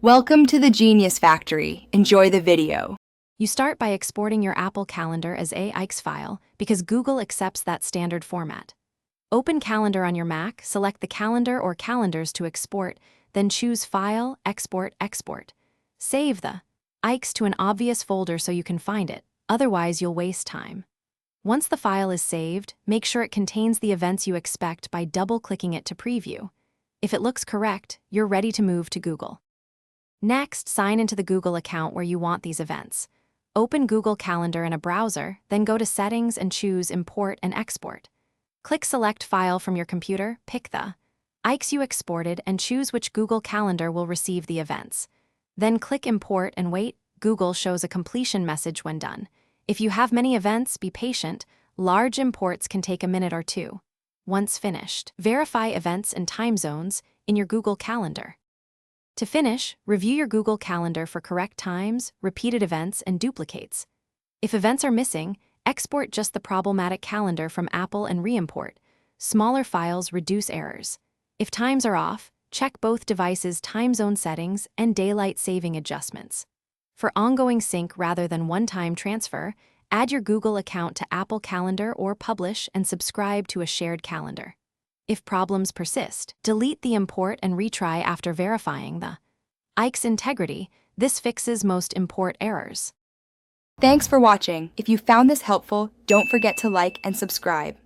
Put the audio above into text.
Welcome to the Genius Factory. Enjoy the video. You start by exporting your Apple Calendar as a .ix file because Google accepts that standard format. Open Calendar on your Mac, select the calendar or calendars to export, then choose File, Export, Export. Save the .ix to an obvious folder so you can find it, otherwise you'll waste time. Once the file is saved, make sure it contains the events you expect by double-clicking it to preview. If it looks correct, you're ready to move to Google. Next, sign into the Google account where you want these events. Open Google Calendar in a browser, then go to Settings and choose Import and Export. Click Select File from your computer, pick the .ix you exported, and choose which Google Calendar will receive the events. Then click Import and wait. Google shows a completion message when done. If you have many events, be patient. Large imports can take a minute or two. Once finished, verify events and time zones in your Google Calendar. To finish, review your Google Calendar for correct times, repeated events, and duplicates. If events are missing, export just the problematic calendar from Apple and re-import. Smaller files reduce errors. If times are off, check both devices' time zone settings and daylight saving adjustments. For ongoing sync rather than one-time transfer, add your Google account to Apple Calendar or publish and subscribe to a shared calendar. If problems persist, delete the import and retry after verifying the .ix integrity. This fixes most import errors. Thanks for watching. If you found this helpful, don't forget to like and subscribe.